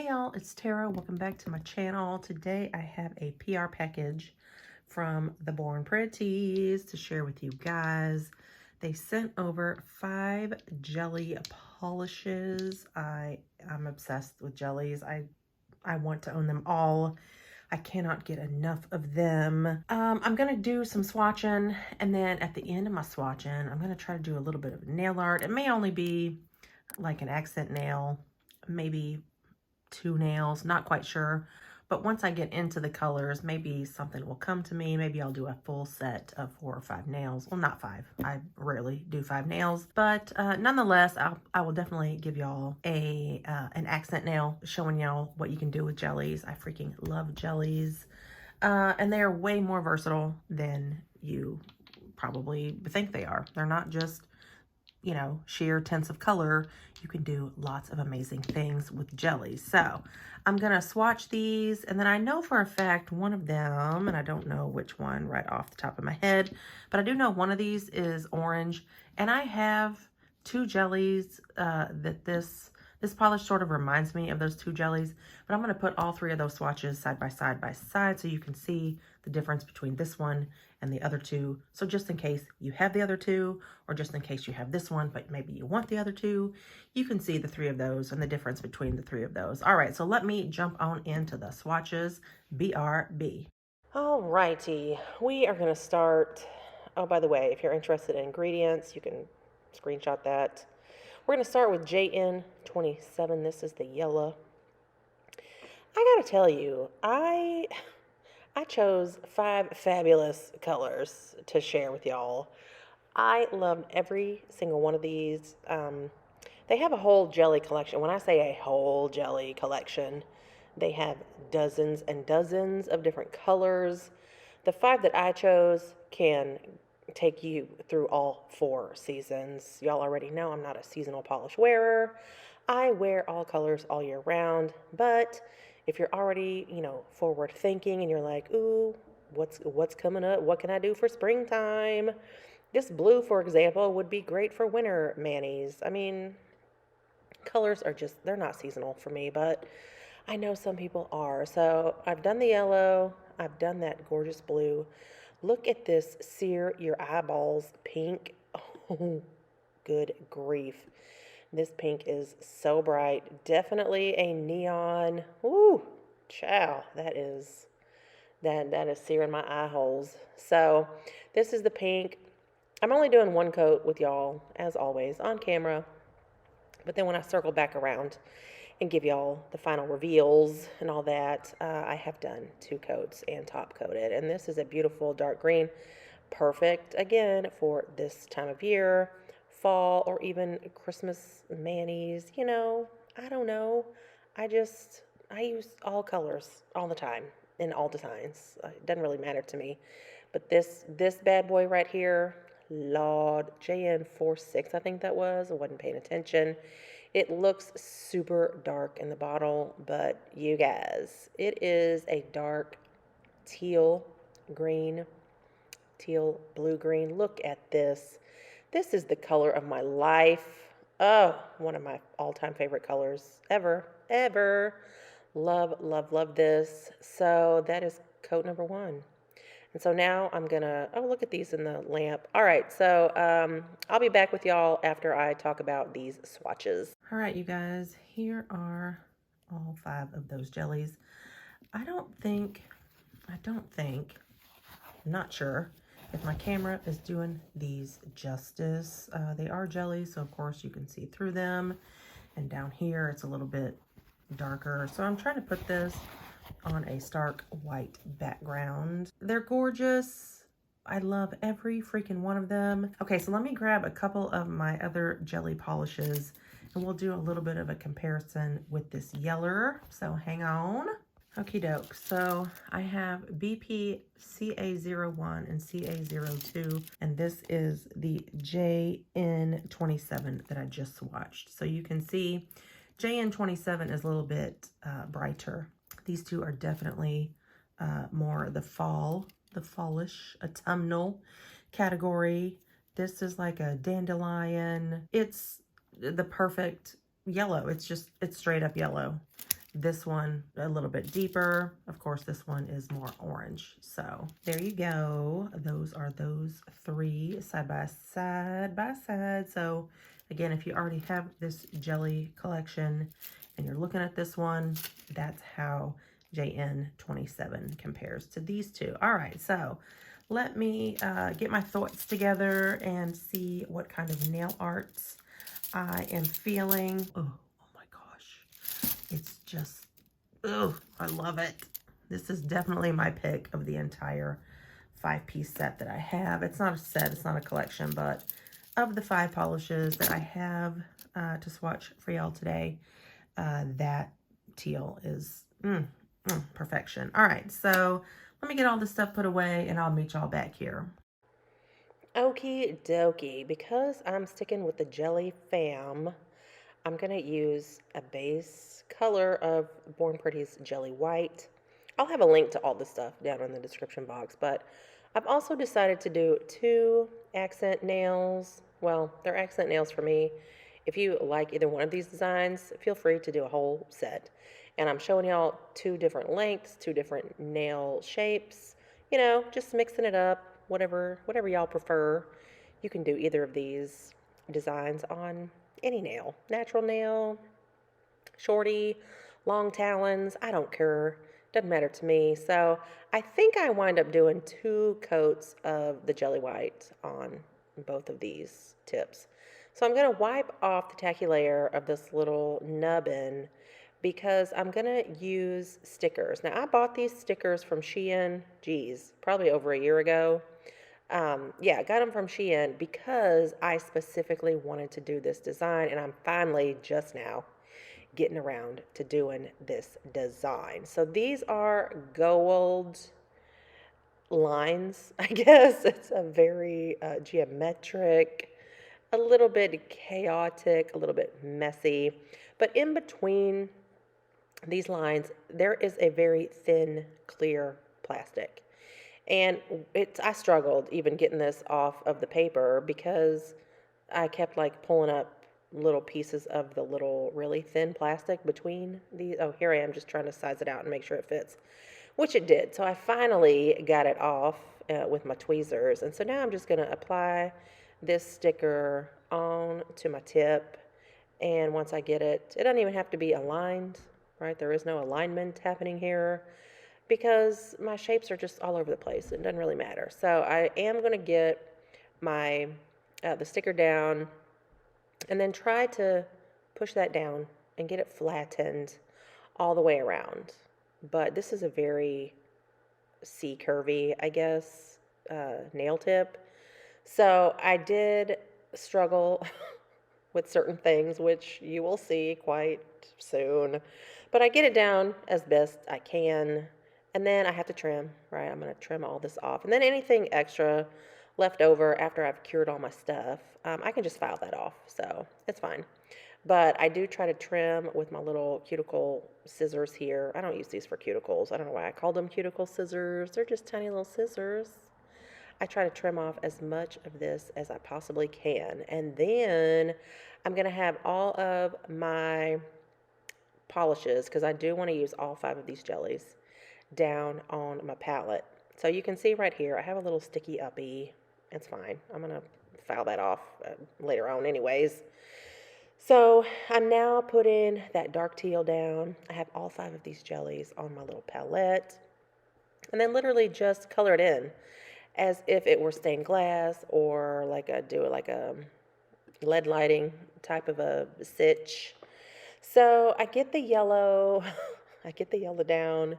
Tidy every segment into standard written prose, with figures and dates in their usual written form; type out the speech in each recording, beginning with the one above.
Hey y'all, it's Tara. Welcome back to my channel. Today I have a PR package from the Born Pretties to share with you guys. They sent over 5 jelly polishes. I'm obsessed with jellies. I want to own them all. I cannot get enough of them. I'm gonna do some swatching, and then at the end of my swatching, I'm gonna try to do a little bit of nail art. It may only be like an accent nail, maybe 2 nails, not quite sure. But once I get into the colors, maybe something will come to me. Maybe I'll do a full set of 4 or 5 nails. Well, not 5. I rarely do 5 nails. But nonetheless, I will definitely give y'all an accent nail showing y'all what you can do with jellies. I freaking love jellies. And they are way more versatile than you probably think they are. They're not just, you know, sheer tints of color. You can do lots of amazing things with jellies. So I'm gonna swatch these, and then I know for a fact one of them, and I don't know which one right off the top of my head, but I do know one of these is orange, and I have 2 jellies that this polish sort of reminds me of those 2 jellies, but I'm gonna put all 3 of those swatches side by side so you can see the difference between this one and the other 2. So just in case you have the other 2, or just in case you have this one, but maybe you want the other 2, you can see the 3 of those and the difference between the 3 of those. All right, so let me jump on into the swatches. BRB. All righty, we are gonna start. Oh, by the way, if you're interested in ingredients, you can screenshot that. We're gonna start with JN27. This is the yellow. I gotta tell you, I chose 5 fabulous colors to share with y'all. I loved every single one of these. They have a whole jelly collection. When I say a whole jelly collection, they have dozens and dozens of different colors. The 5 that I chose can take you through all 4 seasons. Y'all already know I'm not a seasonal polish wearer. I wear all colors all year round, but if you're already, you know, forward thinking and you're like, ooh, what's coming up? What can I do for springtime? This blue, for example, would be great for winter manis. I mean, colors are just, they're not seasonal for me, but I know some people are. So I've done the yellow. I've done that gorgeous blue. Look at this sear your eyeballs pink. Oh, good grief. This pink is so bright. Definitely a neon. Woo, chow. That is searing my eye holes. So this is the pink. I'm only doing 1 coat with y'all, as always, on camera. But then when I circle back around and give y'all the final reveals and all that, I have done 2 coats and top coated. And this is a beautiful dark green. Perfect, again, for this time of year, fall, or even Christmas manis. You know, I don't know. I use all colors all the time in all designs. It doesn't really matter to me. But this bad boy right here, Lord, JN46, I think that was. I wasn't paying attention. It looks super dark in the bottle, but you guys, it is a dark teal green, teal blue green. Look at this. This is the color of my life. Oh, one of my all-time favorite colors ever. Love, love, love this. So that is coat number 1. And so now I'm gonna, oh, look at these in the lamp. All right, so I'll be back with y'all after I talk about these swatches. All right, you guys, here are all 5 of those jellies. I'm not sure if my camera is doing these justice. They are jellies, so of course you can see through them. And down here, it's a little bit darker. So I'm trying to put this on a stark white background. They're gorgeous. I love every freaking one of them. Okay, so let me grab a couple of my other jelly polishes and we'll do a little bit of a comparison with this yeller. So hang on. Okie doke. So I have BP CA01 and CA02, and this is the JN27 that I just swatched. So you can see JN27 is a little bit brighter. These 2 are definitely more the fallish, autumnal category. This is like a dandelion. It's the perfect yellow. It's straight up yellow. This one a little bit deeper. Of course, this one is more orange. So there you go. Those are those three side by side. So again, if you already have this jelly collection and you're looking at this one, that's how JN27 compares to these two. All right, so let me get my thoughts together and see what kind of nail arts I am feeling. Oh my gosh. It's just, oh, I love it. This is definitely my pick of the entire 5-piece set that I have. It's not a set, it's not a collection, but of the 5 polishes that I have to swatch for y'all today, that teal is perfection. All right, so let me get all this stuff put away and I'll meet y'all back here. Okie dokie, because I'm sticking with the Jelly Fam, I'm going to use a base color of Born Pretty's Jelly White. I'll have a link to all this stuff down in the description box, but I've also decided to do 2 accent nails. Well, they're accent nails for me. If you like either one of these designs, feel free to do a whole set. And I'm showing y'all 2 different lengths, 2 different nail shapes, you know, just mixing it up, whatever y'all prefer. You can do either of these designs on any nail, natural nail, shorty, long talons, I don't care, doesn't matter to me. So I think I wind up doing 2 coats of the Jelly White on both of these tips. So I'm going to wipe off the tacky layer of this little nubbin because I'm going to use stickers. Now I bought these stickers from Shein, geez, probably over a year ago. Yeah, I got them from Shein because I specifically wanted to do this design, and I'm finally just now getting around to doing this design. So these are gold lines, I guess. It's a very geometric, a little bit chaotic, a little bit messy, but in between these lines, there is a very thin, clear plastic. And I struggled even getting this off of the paper because I kept like pulling up little pieces of the little really thin plastic between these. Oh, here I am just trying to size it out and make sure it fits, which it did. So I finally got it off with my tweezers. And so now I'm just going to apply this sticker on to my tip. And once I get it, it doesn't even have to be aligned, right? There is no alignment happening here, because my shapes are just all over the place. It doesn't really matter. So I am going to get my the sticker down and then try to push that down and get it flattened all the way around. But this is a very C-curvy, I guess, nail tip. So I did struggle with certain things, which you will see quite soon. But I get it down as best I can. And then I have to trim, right? I'm going to trim all this off. And then anything extra left over after I've cured all my stuff, I can just file that off. So it's fine. But I do try to trim with my little cuticle scissors here. I don't use these for cuticles. I don't know why I called them cuticle scissors. They're just tiny little scissors. I try to trim off as much of this as I possibly can. And then I'm going to have all of my polishes, because I do want to use all 5 of these jellies, down on my palette. So you can see right here, I have a little sticky uppy. It's fine. I'm going to file that off later on anyways. So I'm now putting that dark teal down. I have all 5 of these jellies on my little palette. And then literally just color it in as if it were stained glass, or like do it like a lead lighting type of a sitch. So I get the yellow, I get the yellow down,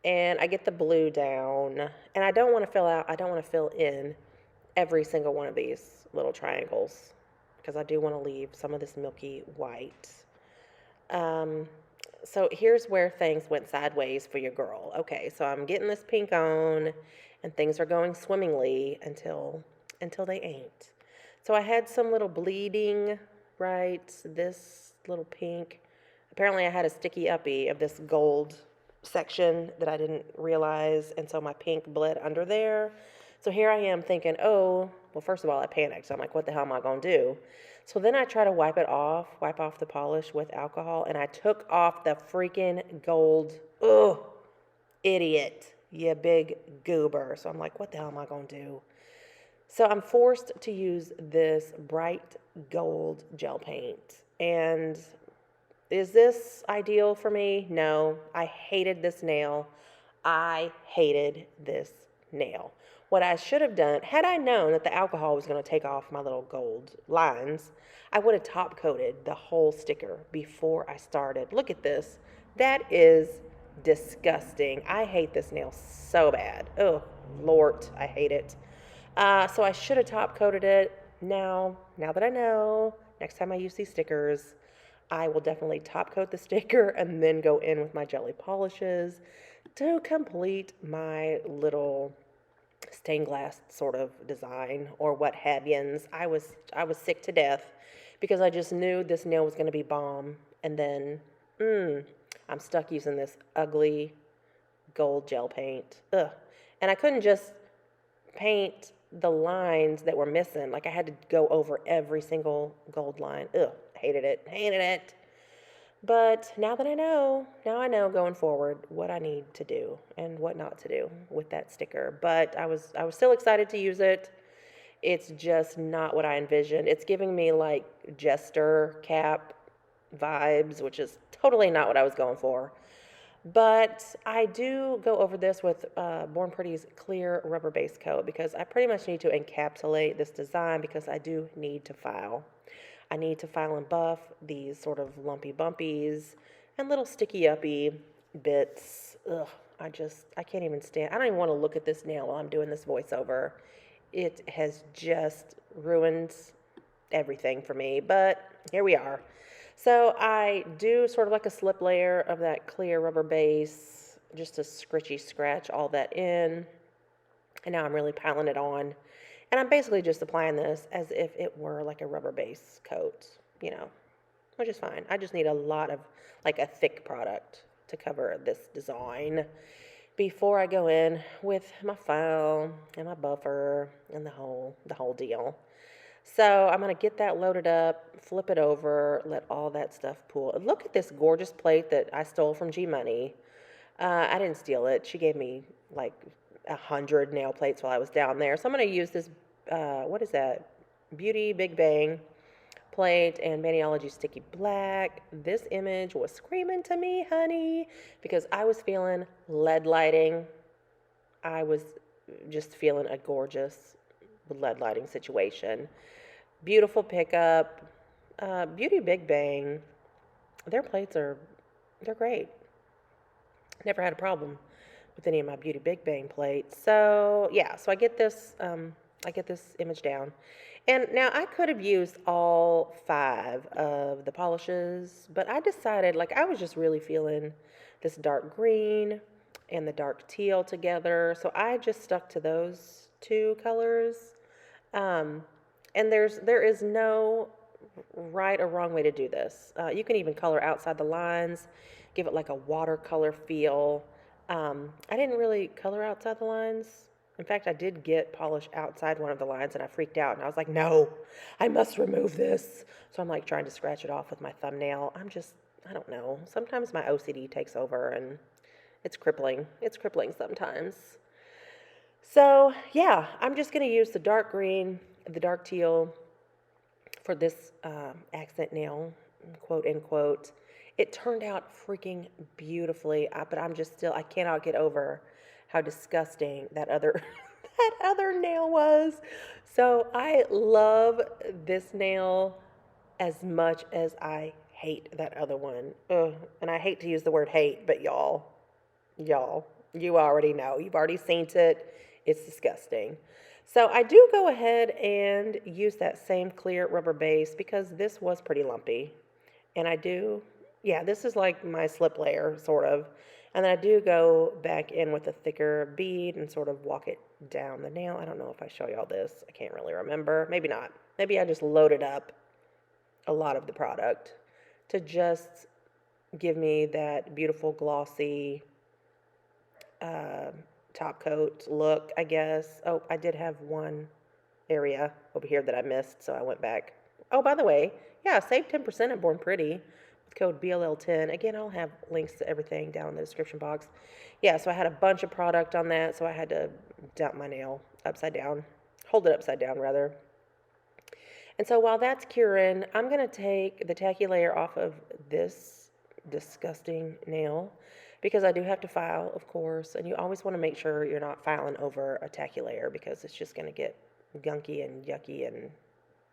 and I get the blue down, and I don't want to fill in every single one of these little triangles, because I do want to leave some of this milky white. So here's where things went sideways for your girl. Okay, so I'm getting this pink on, and things are going swimmingly until they ain't. So I had some little bleeding, right? This little pink. Apparently I had a sticky uppy of this gold section that I didn't realize, and so my pink bled under there. So here I am thinking, oh, well, first of all, I panicked. So I'm like, what the hell am I going to do? So then I try to wipe off the polish with alcohol, and I took off the freaking gold. Ugh, idiot, you big goober. So I'm like, what the hell am I going to do? So I'm forced to use this bright gold gel paint. And is this ideal for me? No, I hated this nail. I hated this nail. What I should have done, had I known that the alcohol was going to take off my little gold lines, I would have top coated the whole sticker before I started. Look at this. That is disgusting. I hate this nail so bad. Oh, Lord, I hate it. So I should have top coated it. Now that I know, next time I use these stickers, I will definitely top coat the sticker and then go in with my jelly polishes to complete my little stained glass sort of design or what have yous. I was sick to death because I just knew this nail was going to be bomb, and then I'm stuck using this ugly gold gel paint. Ugh. And I couldn't just paint the lines that were missing. Like I had to go over every single gold line. Ugh, hated it. But now I know going forward what I need to do and what not to do with that sticker. But I was still excited to use it. It's just not what I envisioned. It's giving me like jester cap vibes, which is totally not what I was going for. But I do go over this with Born Pretty's clear rubber base coat because I pretty much need to encapsulate this design because I do need to file. I need to file and buff these sort of lumpy bumpies and little sticky uppy bits. Ugh, I can't even stand. I don't even want to look at this nail while I'm doing this voiceover. It has just ruined everything for me, but here we are. So I do sort of like a slip layer of that clear rubber base, just to scritchy scratch all that in. And now I'm really piling it on. And I'm basically just applying this as if it were like a rubber base coat, which is fine. I just need a lot of, like a thick product to cover this design before I go in with my file and my buffer and the whole deal. So I'm going to get that loaded up, flip it over, let all that stuff pool. Look at this gorgeous plate that I stole from G Money. I didn't steal it. She gave me like 100 nail plates while I was down there. So I'm going to use this, what is that? Beauty Big Bang plate and Maniology Sticky Black. This image was screaming to me, honey, because I was feeling lead lighting. I was just feeling a gorgeous lead lighting situation. Beautiful pickup. Beauty Big Bang. Their plates they're great. Never had a problem with any of my Beauty Big Bang plates. So yeah, so I get this image down. And now I could have used all 5 of the polishes, but I decided, like, I was just really feeling this dark green and the dark teal together. So I just stuck to those 2 colors. And there is no right or wrong way to do this. You can even color outside the lines, give it like a watercolor feel. I didn't really color outside the lines. In fact, I did get polish outside one of the lines and I freaked out and I was like, no, I must remove this. So I'm like trying to scratch it off with my thumbnail. I don't know. Sometimes my OCD takes over and it's crippling. It's crippling sometimes. So yeah, I'm just going to use the dark green, the dark teal for this accent nail, quote unquote. It turned out freaking beautifully, but I cannot get over how disgusting that other nail was. So I love this nail as much as I hate that other one. Ugh. And I hate to use the word hate, but y'all, you already know. You've already seen it. It's disgusting. So I do go ahead and use that same clear rubber base because this was pretty lumpy. And this is like my slip layer, sort of. And then I do go back in with a thicker bead and sort of walk it down the nail. I don't know if I show y'all this. I can't really remember. Maybe not. Maybe I just loaded up a lot of the product to just give me that beautiful glossy top coat look, I guess. Oh, I did have one area over here that I missed, so I went back Oh, by the way, yeah, save 10% at Born Pretty with code BLL10. Again, I'll have links to everything down in the description box. Yeah, so I had a bunch of product on that, so I had to dump my nail upside down. Hold it upside down, rather. And so while that's curing, I'm going to take the tacky layer off of this disgusting nail because I do have to file, of course, and you always want to make sure you're not filing over a tacky layer because it's just going to get gunky and yucky and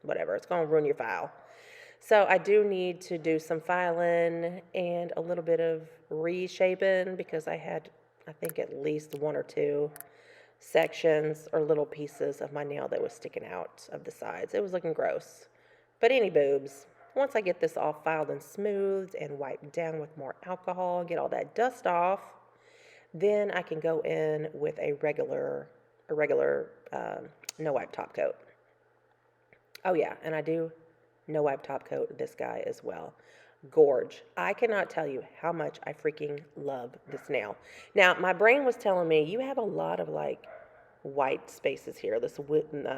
whatever. It's going to ruin your file. So I do need to do some filing and a little bit of reshaping because I had, I think, at least one or two sections or little pieces of my nail that was sticking out of the sides. It was looking gross. But any boobs. Once I get this all filed and smoothed and wiped down with more alcohol, get all that dust off, then I can go in with a regular no wipe top coat. Oh yeah, and I do no wipe top coat this guy as well. Gorge. I cannot tell you how much I freaking love this nail. Now, my brain was telling me you have a lot of like white spaces here, this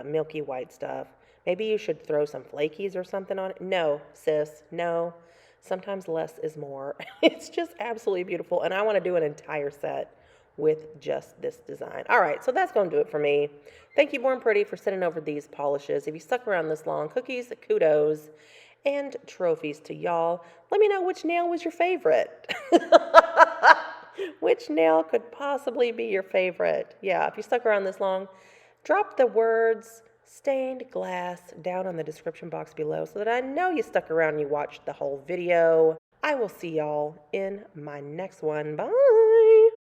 milky white stuff. Maybe you should throw some flakies or something on it. No, sis, no. Sometimes less is more. It's just absolutely beautiful, and I want to do an entire set with just this design. All right, so that's going to do it for me. Thank you, Born Pretty, for sending over these polishes. If you stuck around this long, cookies, kudos, and trophies to y'all. Let me know which nail was your favorite. Which nail could possibly be your favorite? Yeah, if you stuck around this long, drop the words stained glass down in the description box below so that I know you stuck around and you watched the whole video. I will see y'all in my next one. Bye.